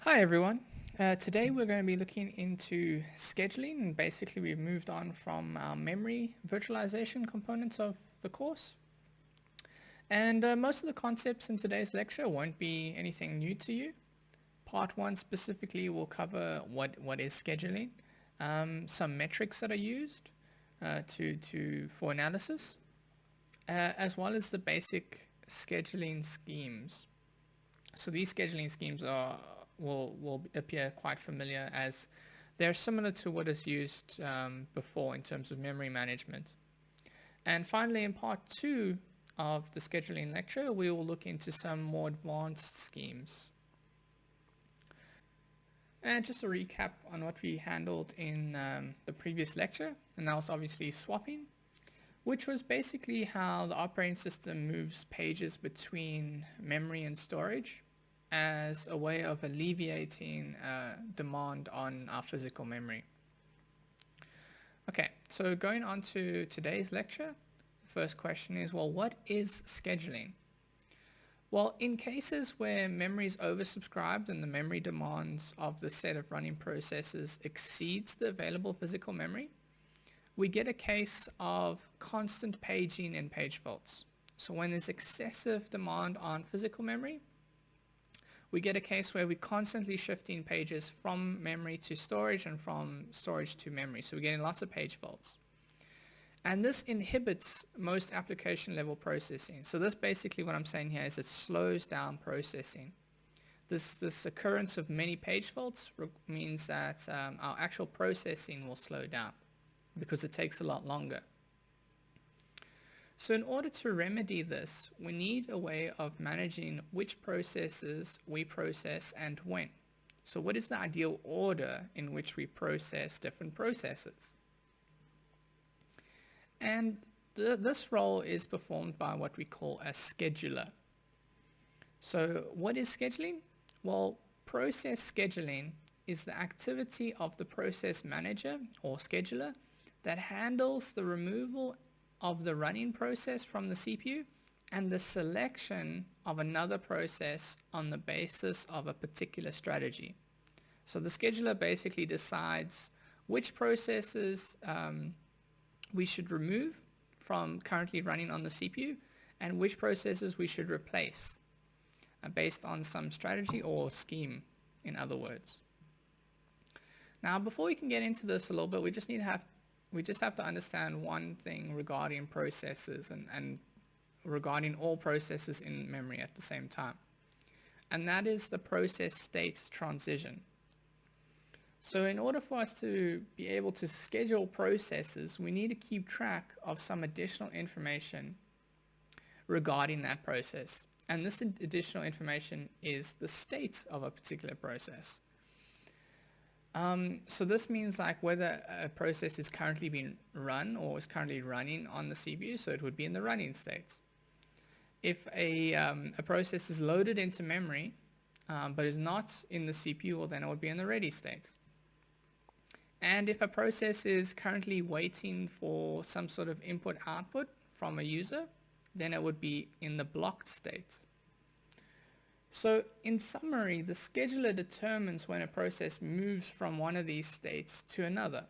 Hi everyone. Today we're going to be looking into scheduling, and basically we've moved on from our memory virtualization components of the course. And most of the concepts in today's lecture won't be anything new to you. Part 1 specifically will cover what is scheduling, some metrics that are used for analysis, as well as the basic scheduling schemes. So these scheduling schemes will appear quite familiar, as they're similar to what is used before in terms of memory management. And finally, in part 2 of the scheduling lecture, we will look into some more advanced schemes. And just a recap on what we handled in the previous lecture, and that was obviously swapping, which was basically how the operating system moves pages between memory and storage as a way of alleviating demand on our physical memory. Okay, so going on to today's lecture, the first question is, well, what is scheduling? Well, in cases where memory is oversubscribed and the memory demands of the set of running processes exceeds the available physical memory, we get a case of constant paging and page faults. So when there's excessive demand on physical memory, we get a case where we're constantly shifting pages from memory to storage and from storage to memory. So we're getting lots of page faults. And this inhibits most application level processing. So this basically what I'm saying here is it slows down processing. This occurrence of many page faults means that our actual processing will slow down because it takes a lot longer. So in order to remedy this, we need a way of managing which processes we process and when. So what is the ideal order in which we process different processes? And this role is performed by what we call a scheduler. So what is scheduling? Well, process scheduling is the activity of the process manager or scheduler that handles the removal of the running process from the CPU and the selection of another process on the basis of a particular strategy. So the scheduler basically decides which processes we should remove from currently running on the CPU and which processes we should replace based on some strategy or scheme, in other words. Now, before we can get into this a little bit, we just have to understand one thing regarding processes and regarding all processes in memory at the same time. And that is the process state transition. So in order for us to be able to schedule processes, we need to keep track of some additional information regarding that process. And this additional information is the state of a particular process. So this means like whether a process is currently being run or is currently running on the CPU, so it would be in the running state. If a process is loaded into memory but is not in the CPU, well, then it would be in the ready state. And if a process is currently waiting for some sort of input-output from a user, then it would be in the blocked state. So in summary, the scheduler determines when a process moves from one of these states to another,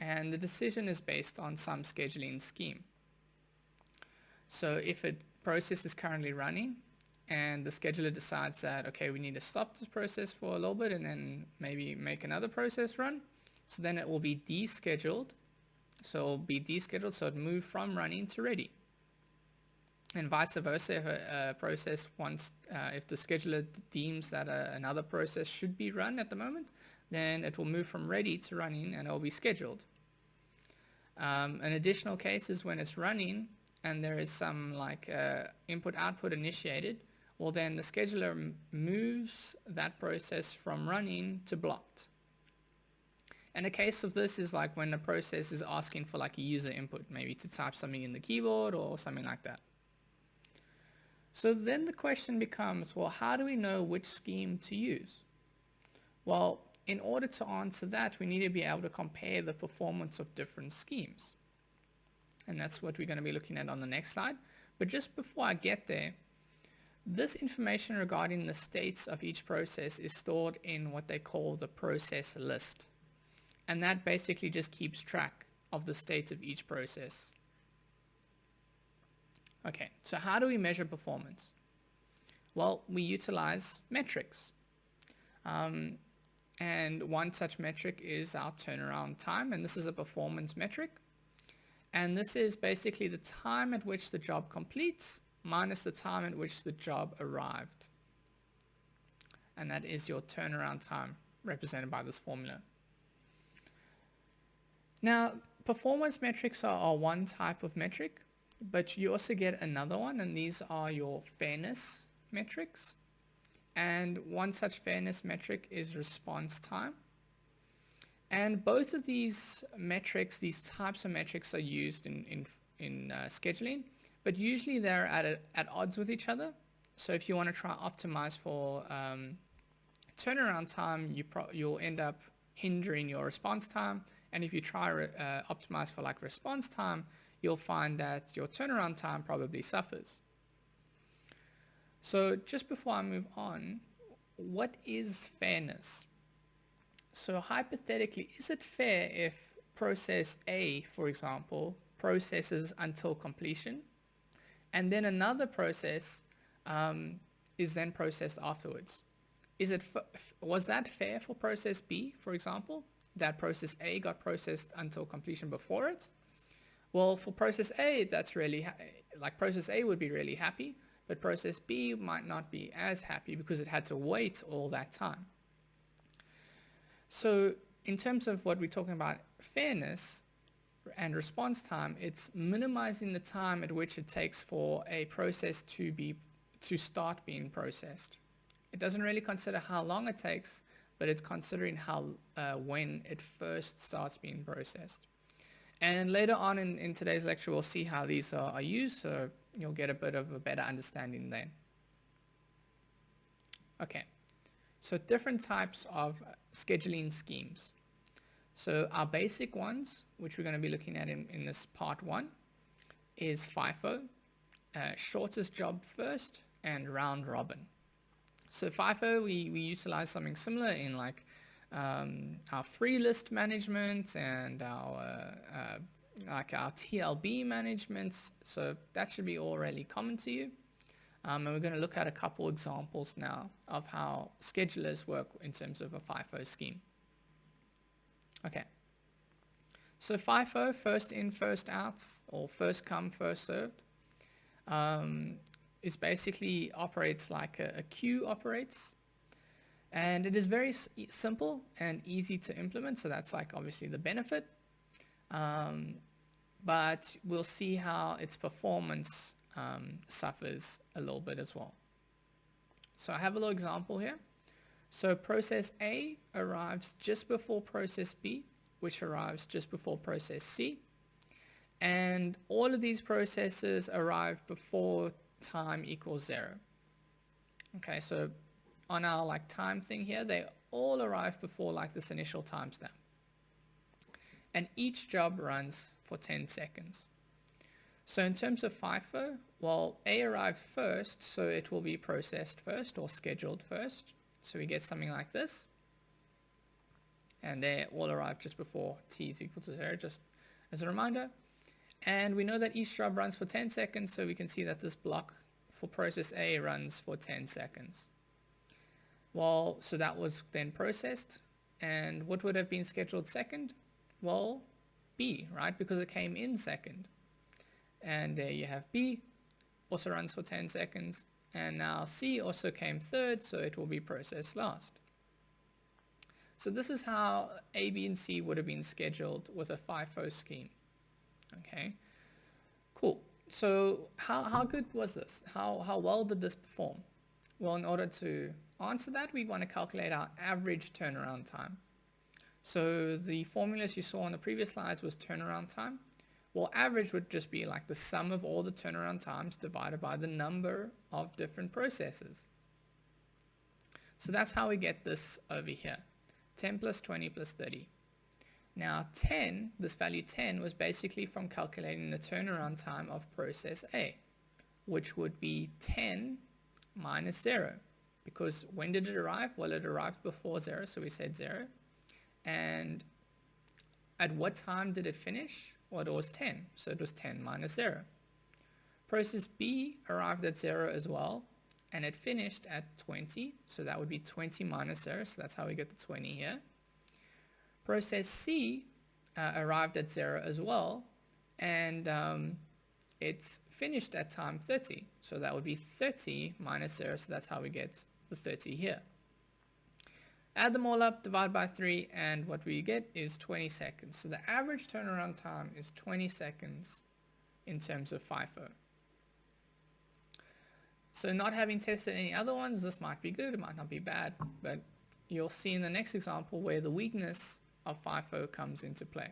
and the decision is based on some scheduling scheme. So if a process is currently running and the scheduler decides that, okay, we need to stop this process for a little bit and then maybe make another process run, so then it will be descheduled. So it will be descheduled, so it moved from running to ready. And vice versa, if a process wants, if the scheduler deems that another process should be run at the moment, then it will move from ready to running and it will be scheduled. An additional case is when it's running and there is some like input-output initiated, well then the scheduler moves that process from running to blocked. And a case of this is like when the process is asking for like a user input, maybe to type something in the keyboard or something like that. So then the question becomes, well, how do we know which scheme to use? Well, in order to answer that, we need to be able to compare the performance of different schemes. And that's what we're going to be looking at on the next slide. But just before I get there, This information regarding the states of each process is stored in what they call the process list. And that basically just keeps track of the states of each process. Okay, so how do we measure performance? Well, we utilize metrics. And one such metric is our turnaround time, and this is a performance metric. And this is basically the time at which the job completes minus the time at which the job arrived. And that is your turnaround time, represented by this formula. Now, performance metrics are one type of metric, but you also get another one, and these are your fairness metrics. And one such fairness metric is response time. And both of these metrics, these types of metrics, are used in scheduling, but usually they're at odds with each other. So if you want to try optimize for turnaround time, you'll end up hindering your response time. And if you try optimize for like response time, you'll find that your turnaround time probably suffers. So just before I move on, what is fairness? So hypothetically, is it fair if process A, for example, processes until completion, and then another process is then processed afterwards? Was that fair for process B, for example, that process A got processed until completion before it? Well, for process A, that's really, like process A would be really happy, but process B might not be as happy because it had to wait all that time. So in terms of what we're talking about fairness and response time, it's minimizing the time at which it takes for a process to start being processed. It doesn't really consider how long it takes, but it's considering when it first starts being processed. And later on in today's lecture, we'll see how these are used, so you'll get a bit of a better understanding then. Okay, so different types of scheduling schemes. So our basic ones, which we're going to be looking at in this part 1, is FIFO, shortest job first, and round robin. So FIFO, we utilize something similar in like our free list management and our TLB management. So that should be all really common to you. And we're going to look at a couple examples now of how schedulers work in terms of a FIFO scheme. Okay. So FIFO, first in, first out, or first come, first served, is basically operates like a queue operates. And it is very simple and easy to implement, so that's like obviously the benefit. But we'll see how its performance suffers a little bit as well. So I have a little example here. So process A arrives just before process B, which arrives just before process C. And all of these processes arrive before time equals 0. Okay, so on our like time thing here, they all arrive before like this initial timestamp. And each job runs for 10 seconds. So in terms of FIFO, well, A arrived first, so it will be processed first or scheduled first. So we get something like this. And they all arrive just before t is equal to 0, just as a reminder. And we know that each job runs for 10 seconds, so we can see that this block for process A runs for 10 seconds. Well, so that was then processed. And what would have been scheduled second? Well, B, right? Because it came in second. And there you have B, also runs for 10 seconds. And now C also came third, so it will be processed last. So this is how A, B, and C would have been scheduled with a FIFO scheme. Okay, cool. So how good was this? How well did this perform? Well, in order to answer that, we want to calculate our average turnaround time. So the formulas you saw on the previous slides was turnaround time. Well, average would just be like the sum of all the turnaround times divided by the number of different processes. So that's how we get this over here. 10 plus 20 plus 30. Now 10, this value 10 was basically from calculating the turnaround time of process A, which would be 10 minus 0. Because when did it arrive? Well, it arrived before 0, so we said 0. And at what time did it finish? Well, it was 10, so it was 10 minus 0. Process B arrived at 0 as well, and it finished at 20, so that would be 20 minus 0, so that's how we get the 20 here. Process C arrived at 0 as well, and it's finished at time 30, so that would be 30 minus 0, so that's how we get the 30 here. Add them all up, divide by 3, and what we get is 20 seconds. So the average turnaround time is 20 seconds in terms of FIFO. So not having tested any other ones, this might be good, it might not be bad, but you'll see in the next example where the weakness of FIFO comes into play.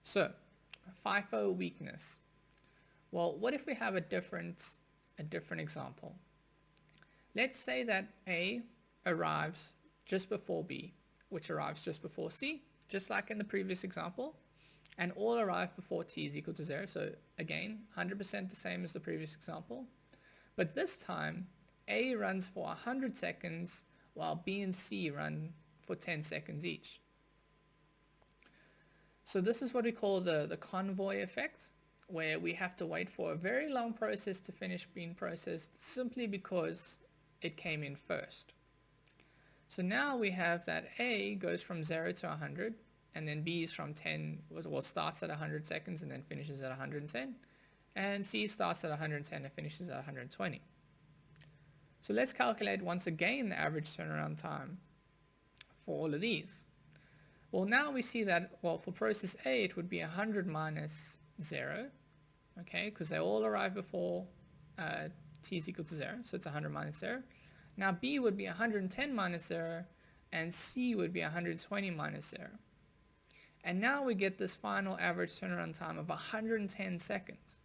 So, FIFO weakness. Well, what if we have a different example? Let's say that A arrives just before B, which arrives just before C, just like in the previous example, and all arrive before t is equal to 0. So again, 100% the same as the previous example. But this time, A runs for 100 seconds, while B and C run for 10 seconds each. So this is what we call the convoy effect, where we have to wait for a very long process to finish being processed simply because it came in first. So now we have that A goes from 0 to 100, and then B is from 10, well, starts at 100 seconds and then finishes at 110, and C starts at 110 and finishes at 120. So let's calculate once again the average turnaround time for all of these. Well, now we see that, well, for process A, it would be 100 minus 0, okay, because they all arrive before t is equal to 0, so it's 100 minus 0. Now B would be 110 minus 0, and C would be 120 minus 0. And now we get this final average turnaround time of 110 seconds.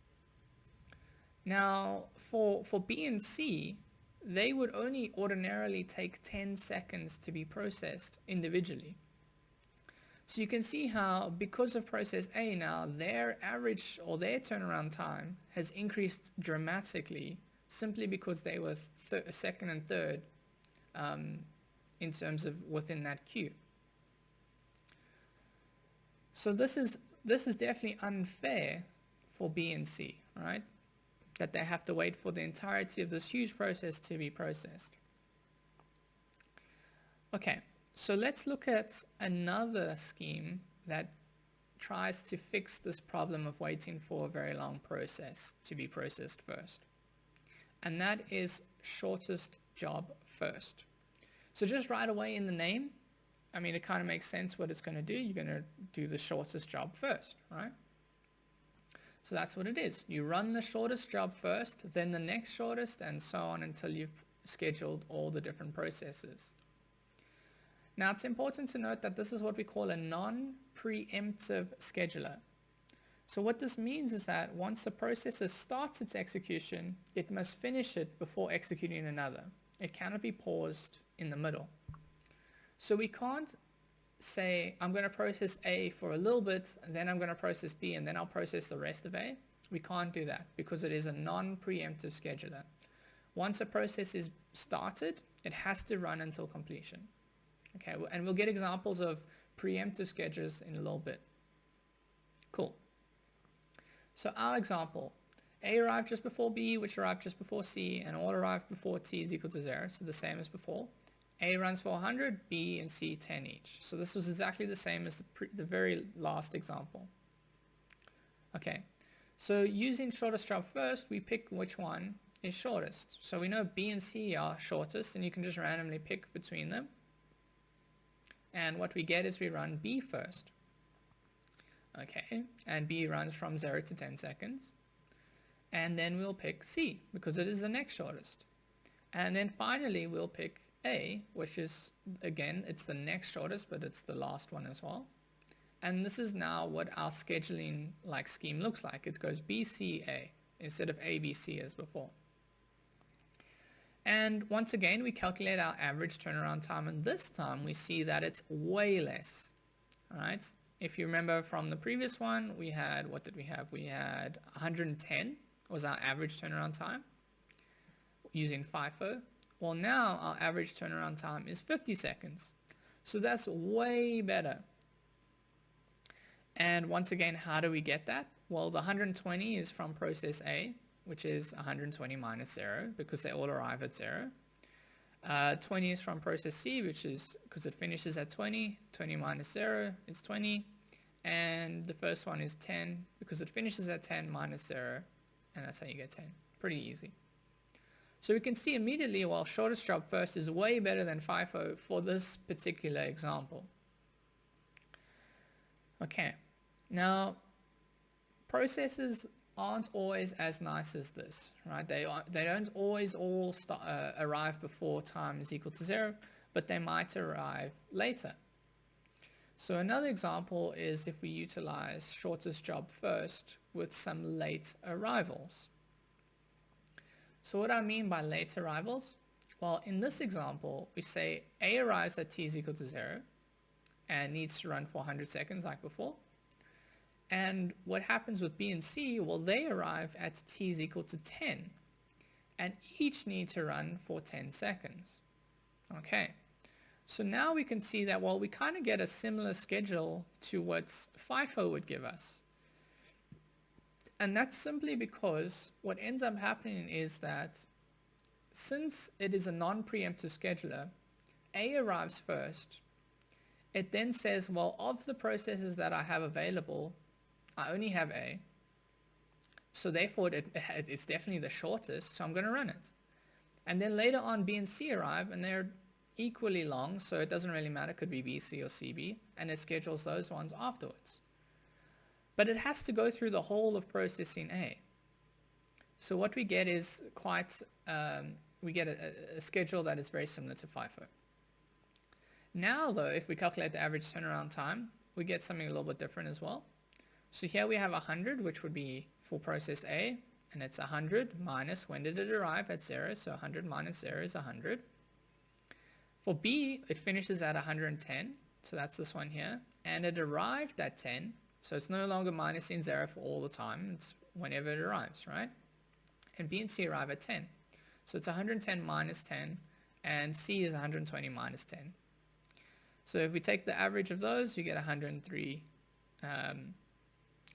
Now, for B and C, they would only ordinarily take 10 seconds to be processed individually. So you can see how, because of process A now, their average or their turnaround time has increased dramatically simply because they were second and third in terms of within that queue. So this is definitely unfair for B and C, right? That they have to wait for the entirety of this huge process to be processed. Okay, so let's look at another scheme that tries to fix this problem of waiting for a very long process to be processed first. And that is shortest job first. So just right away in the name, I mean, it kind of makes sense what it's going to do. You're going to do the shortest job first, right? So that's what it is. You run the shortest job first, then the next shortest, and so on until you've scheduled all the different processes. Now, it's important to note that this is what we call a non-preemptive scheduler. So what this means is that once a processor starts its execution, it must finish it before executing another. It cannot be paused in the middle. So we can't say, I'm going to process A for a little bit, and then I'm going to process B, and then I'll process the rest of A. We can't do that because it is a non-preemptive scheduler. Once a process is started, it has to run until completion. Okay, and we'll get examples of preemptive schedulers in a little bit. Cool. So our example, A arrived just before B, which arrived just before C, and all arrived before t is equal to 0, so the same as before. A runs for 100, B and C 10 each. So this was exactly the same as the very last example. Okay, so using shortest job first, we pick which one is shortest. So we know B and C are shortest, and you can just randomly pick between them. And what we get is we run B first. Okay, and B runs from 0 to 10 seconds. And then we'll pick C, because it is the next shortest. And then finally we'll pick A, which is, again, it's the next shortest, but it's the last one as well. And this is now what our scheduling scheme looks like. It goes B, C, A, instead of A, B, C as before. And once again, we calculate our average turnaround time, and this time we see that it's way less. All right. If you remember from the previous one, we had, what did we have? We had 110 was our average turnaround time. using FIFO, well, now our average turnaround time is 50 seconds. So that's way better. And once again, how do we get that? Well, the 120 is from process A, which is 120 minus 0, because they all arrive at 0. 20 is from process C, which is because it finishes at 20. 20 minus 0 is 20. And the first one is 10, because it finishes at 10 minus 0, and that's how you get 10. Pretty easy. So we can see immediately, well, shortest job first is way better than FIFO for this particular example. Okay, now processes aren't always as nice as this, right? They don't always all arrive before time is equal to 0, but they might arrive later. So another example is if we utilize shortest job first with some late arrivals. So what do I mean by late arrivals? Well, in this example, we say A arrives at t is equal to 0 and needs to run for 100 seconds like before. And what happens with B and C? Well, they arrive at t is equal to 10 and each need to run for 10 seconds. Okay, so now we can see that, well, we kind of get a similar schedule to what FIFO would give us. And that's simply because what ends up happening is that since it is a non-preemptive scheduler, A arrives first. It then says, well, of the processes that I have available, I only have A. So therefore, it's definitely the shortest, so I'm going to run it. And then later on, B and C arrive, and they're equally long, so it doesn't really matter. It could be BC or CB, and it schedules those ones afterwards. But it has to go through the whole of processing A. So what we get is we get a schedule that is very similar to FIFO. Now though, if we calculate the average turnaround time, we get something a little bit different as well. So here we have 100, which would be for process A, and it's 100 minus, when did it arrive? At 0, so 100 minus 0 is 100. For B, it finishes at 110, so that's this one here, and it arrived at 10, so it's no longer minusing 0 for all the time, it's whenever it arrives, right? And B and C arrive at 10. So it's 110 minus 10, and C is 120 minus 10. So if we take the average of those, you get 103 and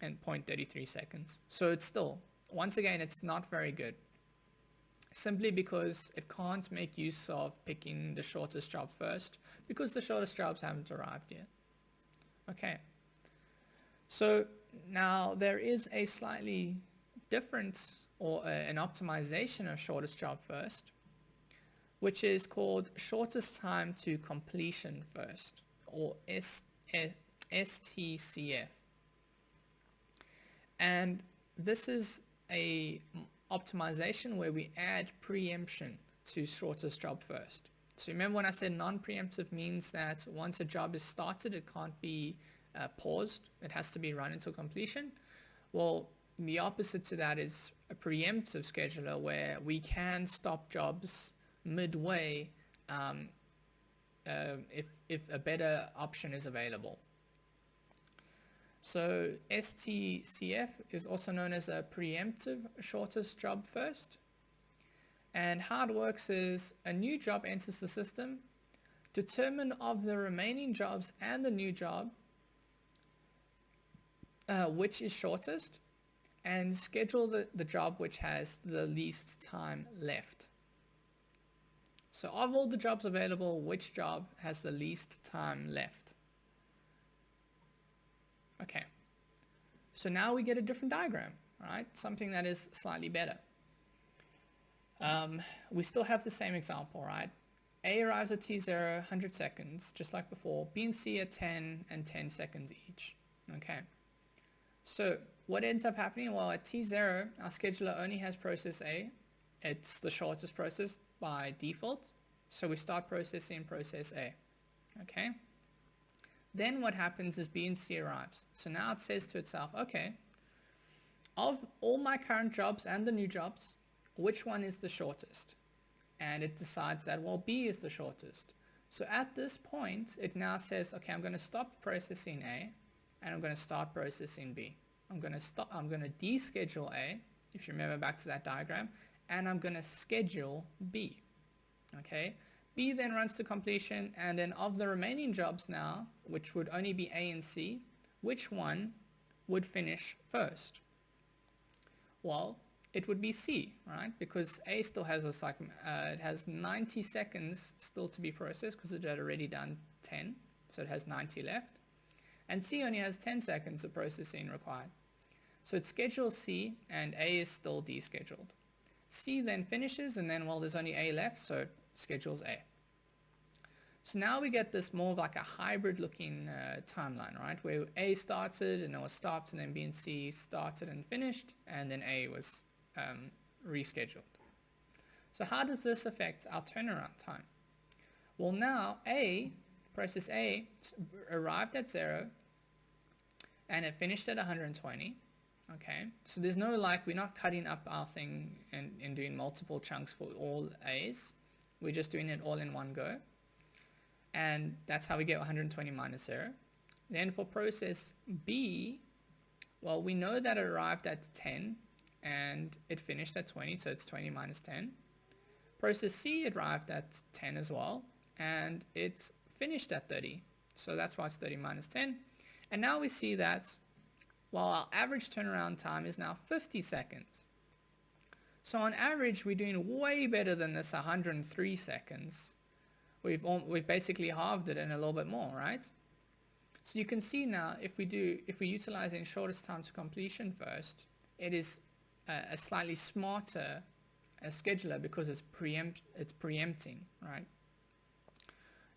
0.33 seconds. So it's still, once again, it's not very good. Simply because it can't make use of picking the shortest job first, because the shortest jobs haven't arrived yet. Okay. So now there is a slightly different or an optimization of shortest job first, which is called shortest time to completion first, or STCF. And this is a optimization where we add preemption to shortest job first. So remember when I said non-preemptive means that once a job is started, it can't be paused. It has to be run until completion. Well, the opposite to that is a preemptive scheduler, where we can stop jobs midway if a better option is available. So STCF is also known as a preemptive shortest job first. And how it works is a new job enters the system, determine of the remaining jobs and the new job which is shortest, and schedule the job which has the least time left. So of all the jobs available, which job has the least time left? Okay, so now we get a different diagram, right? Something that is slightly better. We still have the same example, right? A arrives at T0, 100 seconds, just like before. B and C at 10 and 10 seconds each. Okay, so what ends up happening? Well, at T0, our scheduler only has process A. It's the shortest process by default. So we start processing process A. Okay. Then what happens is B and C arrives. So now it says to itself, okay, of all my current jobs and the new jobs, which one is the shortest? And it decides that, well, B is the shortest. So at this point, it now says, okay, I'm going to stop processing A and I'm going to start processing B. I'm going to deschedule A, if you remember back to that diagram, and I'm going to schedule B. Okay, B then runs to completion, and then of the remaining jobs now, which would only be A and C, which one would finish first? Well, it would be C, right? Because A still has it has 90 seconds still to be processed because it had already done 10, so it has 90 left. And C only has 10 seconds of processing required. So it schedules C, and A is still descheduled. C then finishes, and then, well, there's only A left, so it schedules A. So now we get this more of like a hybrid looking timeline, right? Where A started and it was stopped, and then B and C started and finished, and then A was rescheduled. So how does this affect our turnaround time? Well, now process A arrived at 0 and it finished at 120. Okay, so there's no, like, we're not cutting up our thing and doing multiple chunks for all A's. We're just doing it all in one go. And that's how we get 120 minus 0. Then for process B, well, we know that it arrived at 10 and it finished at 20, so it's 20 minus 10. Process C arrived at 10 as well, and it finished at 30, so that's why it's 30 minus 10. And now we see that, well, our average turnaround time is now 50 seconds. So on average, we're doing way better than this 103 seconds. We've basically halved it and a little bit more, right? So you can see now, if we're utilizing shortest time to completion first, it is a slightly smarter scheduler because it's preempting, right?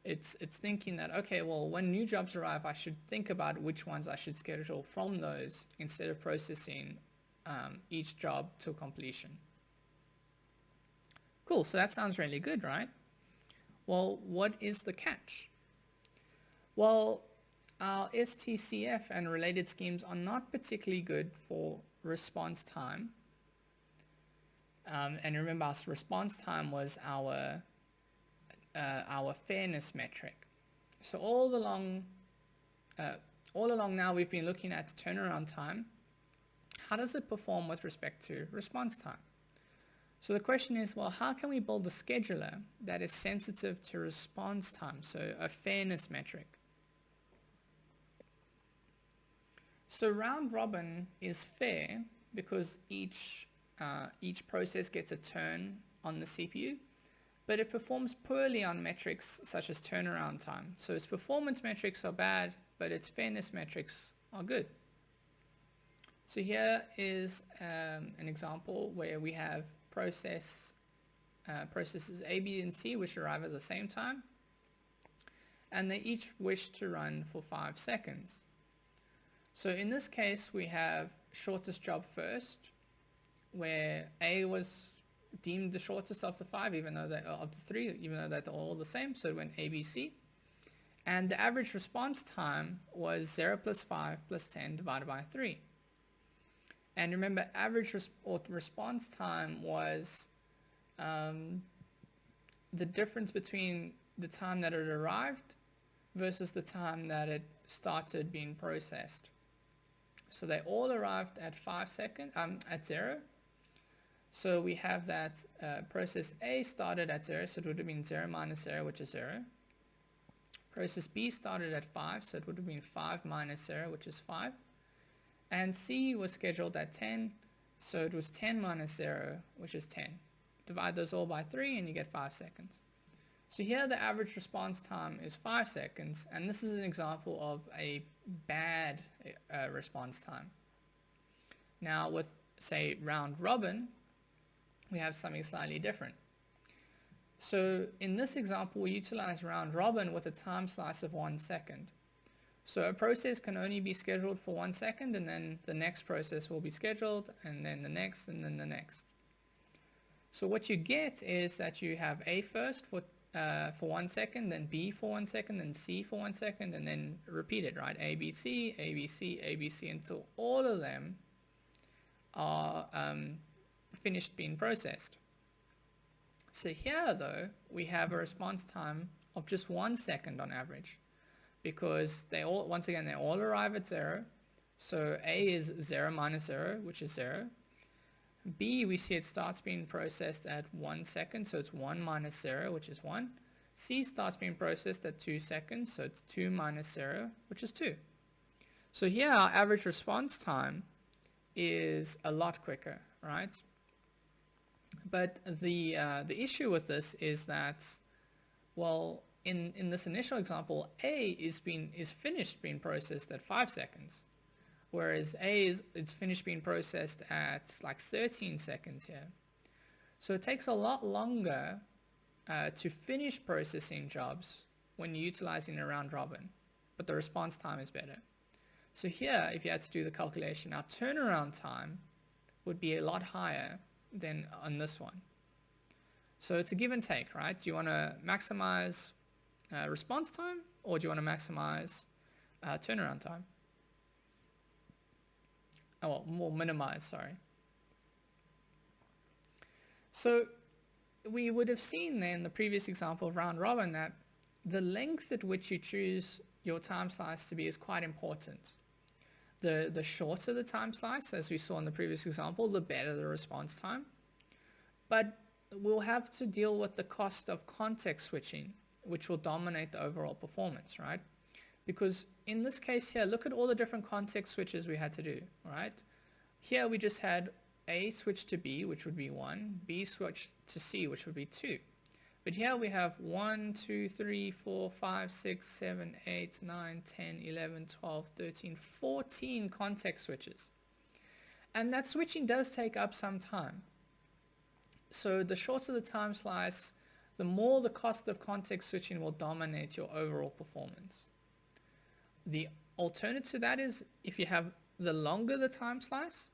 It's thinking that, okay, well, when new jobs arrive, I should think about which ones I should schedule from those instead of processing each job to completion. Cool, so that sounds really good, right? Well, what is the catch? Well, our STCF and related schemes are not particularly good for response time. And remember, our response time was our fairness metric. So all along now we've been looking at turnaround time. How does it perform with respect to response time? So the question is, well, how can we build a scheduler that is sensitive to response time, so a fairness metric? So round robin is fair because each process gets a turn on the CPU, but it performs poorly on metrics such as turnaround time. So its performance metrics are bad, but its fairness metrics are good. So here is an example where we have processes A, B, and C which arrive at the same time, and they each wish to run for 5 seconds. So in this case, we have shortest job first, where A was deemed the shortest of the 5, even though of the 3, even though they're all the same, so it went A, B, C. And the average response time was 0 plus 5 plus 10 divided by 3. And remember, average response time was the difference between the time that it arrived versus the time that it started being processed. So they all arrived at 5 seconds, at 0. So we have that process A started at 0, so it would have been 0 minus 0, which is 0. Process B started at 5, so it would have been 5 minus 0, which is 5. And C was scheduled at 10, so it was 10 minus 0, which is 10. Divide those all by 3 and you get 5 seconds. So here the average response time is 5 seconds, and this is an example of a bad response time. Now with, say, round robin, we have something slightly different. So in this example, we utilize round robin with a time slice of 1 second. So a process can only be scheduled for 1 second, and then the next process will be scheduled, and then the next, and then the next. So what you get is that you have A first for 1 second, then B for 1 second, then C for 1 second, and then repeat it, right? A, B, C, A, B, C, A, B, C, until all of them are finished being processed. So here, though, we have a response time of just 1 second on average, because they all, once again, they all arrive at 0. So A is 0 minus 0, which is 0. B, we see it starts being processed at 1 second, so it's 1 minus 0, which is 1. C starts being processed at 2 seconds, so it's 2 minus 0, which is 2. So here our average response time is a lot quicker, right? But the issue with this is that, well, in this initial example, A is finished being processed at 5 seconds, whereas it's finished being processed at like 13 seconds here. So it takes a lot longer to finish processing jobs when you're utilizing a round robin, but the response time is better. So here, if you had to do the calculation, our turnaround time would be a lot higher than on this one. So it's a give and take, right? Do you want to maximize response time, or do you want to maximize turnaround time? Oh, well, more minimize, sorry. So we would have seen there in the previous example of round robin that the length at which you choose your time slice to be is quite important. The shorter the time slice, as we saw in the previous example, the better the response time. But we'll have to deal with the cost of context switching, which will dominate the overall performance, right? Because in this case here, look at all the different context switches we had to do, right? Here we just had A switch to B, which would be 1, B switch to C, which would be 2. But here we have 1, 2, 3, 4, 5, 6, 7, 8, 9, 10, 11, 12, 13, 14 context switches. And that switching does take up some time. So the shorter the time slice, the more the cost of context switching will dominate your overall performance. The alternative to that is if you have the longer the time slice,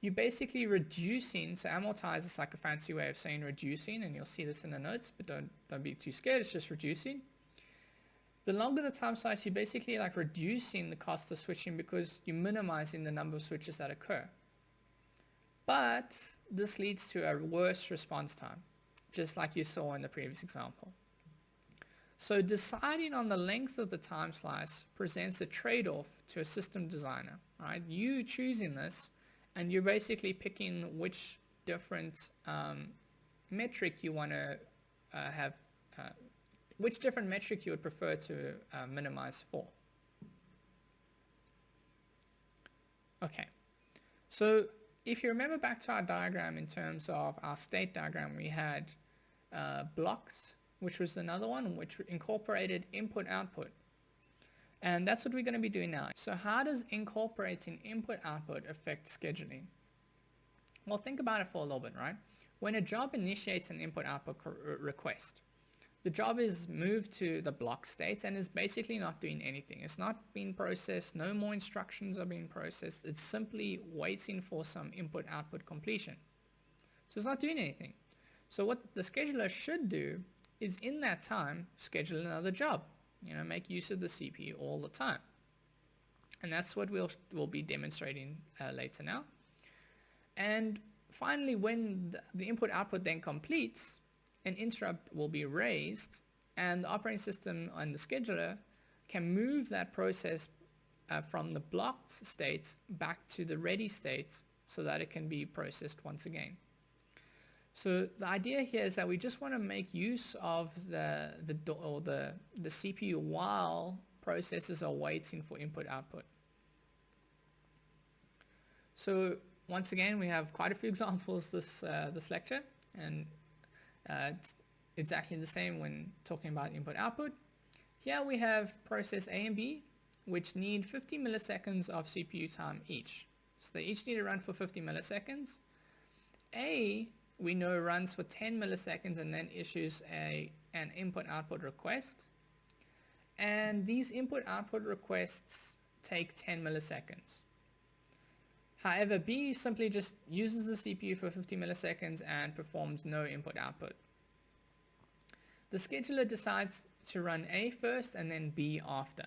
you're basically reducing, so amortize is like a fancy way of saying reducing, and you'll see this in the notes, but don't be too scared, it's just reducing. The longer the time slice, you're basically like reducing the cost of switching because you're minimizing the number of switches that occur. But this leads to a worse response time, just like you saw in the previous example. So deciding on the length of the time slice presents a trade-off to a system designer, right? You choosing this, and you're basically picking which different metric you want to have, which different metric you would prefer to minimize for. Okay, so if you remember back to our diagram in terms of our state diagram, we had blocks, which was another one, which incorporated input-output. And that's what we're going to be doing now. So how does incorporating input-output affect scheduling? Well, think about it for a little bit, right? When a job initiates an input-output request, the job is moved to the block state and is basically not doing anything. It's not being processed, no more instructions are being processed. It's simply waiting for some input-output completion. So it's not doing anything. So what the scheduler should do is in that time, schedule another job. Make use of the CPU all the time. And that's what we'll be demonstrating later now. And finally, when the input-output then completes, an interrupt will be raised, and the operating system and the scheduler can move that process from the blocked state back to the ready state so that it can be processed once again. So the idea here is that we just want to make use of the CPU while processes are waiting for input-output. So once again, we have quite a few examples this lecture, and it's exactly the same when talking about input-output. Here we have process A and B, which need 50 milliseconds of CPU time each. So they each need to run for 50 milliseconds. A, we know, runs for 10 milliseconds and then issues an input-output request. And these input-output requests take 10 milliseconds. However, B simply just uses the CPU for 50 milliseconds and performs no input-output. The scheduler decides to run A first and then B after.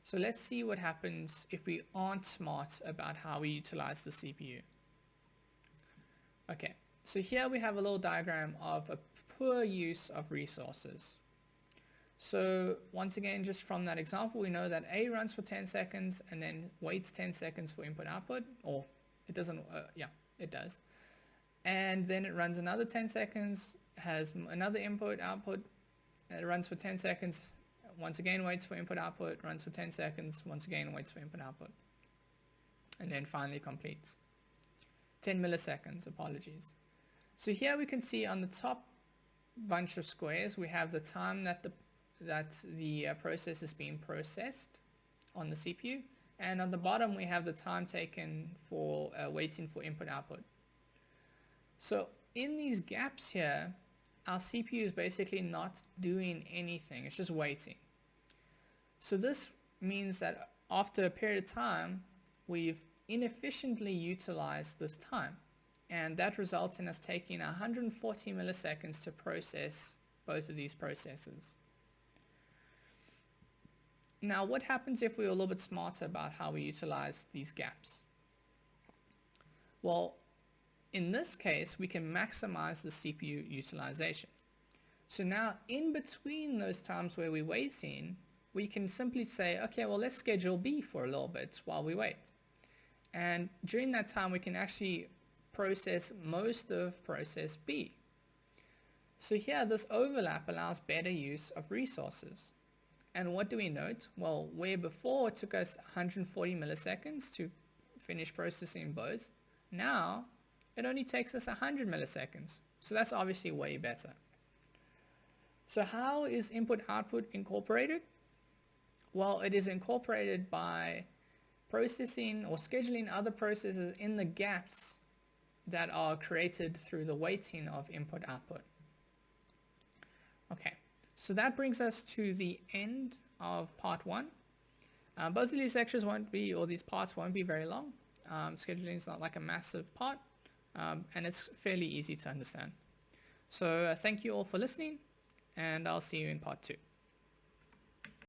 So let's see what happens if we aren't smart about how we utilize the CPU. Okay, so here we have a little diagram of a poor use of resources. So once again, just from that example, we know that A runs for 10 seconds and then waits 10 seconds for input output, or it doesn't, it does. And then it runs another 10 seconds, has another input, output, it runs for 10 seconds, once again waits for input, output, runs for 10 seconds, once again waits for input, output, and then finally completes. 10 milliseconds, apologies. So here we can see on the top bunch of squares, we have the time that the process is being processed on the CPU, and on the bottom we have the time taken for waiting for input, output. So in these gaps here, our CPU is basically not doing anything, it's just waiting. So this means that after a period of time, we've inefficiently utilized this time, and that results in us taking 140 milliseconds to process both of these processes. Now, what happens if we were a little bit smarter about how we utilize these gaps? Well, in this case, we can maximize the CPU utilization. So now, in between those times where we're waiting, we can simply say, okay, well, let's schedule B for a little bit while we wait. And during that time, we can actually process most of process B. So here, this overlap allows better use of resources. And what do we note? Well, where before it took us 140 milliseconds to finish processing both, now it only takes us 100 milliseconds. So that's obviously way better. So how is input-output incorporated? Well, it is incorporated by processing or scheduling other processes in the gaps that are created through the waiting of input-output. Okay, so that brings us to the end of part 1. Both of these lectures won't be, or these parts won't be very long. Scheduling is not like a massive part, and it's fairly easy to understand. So thank you all for listening, and I'll see you in part 2.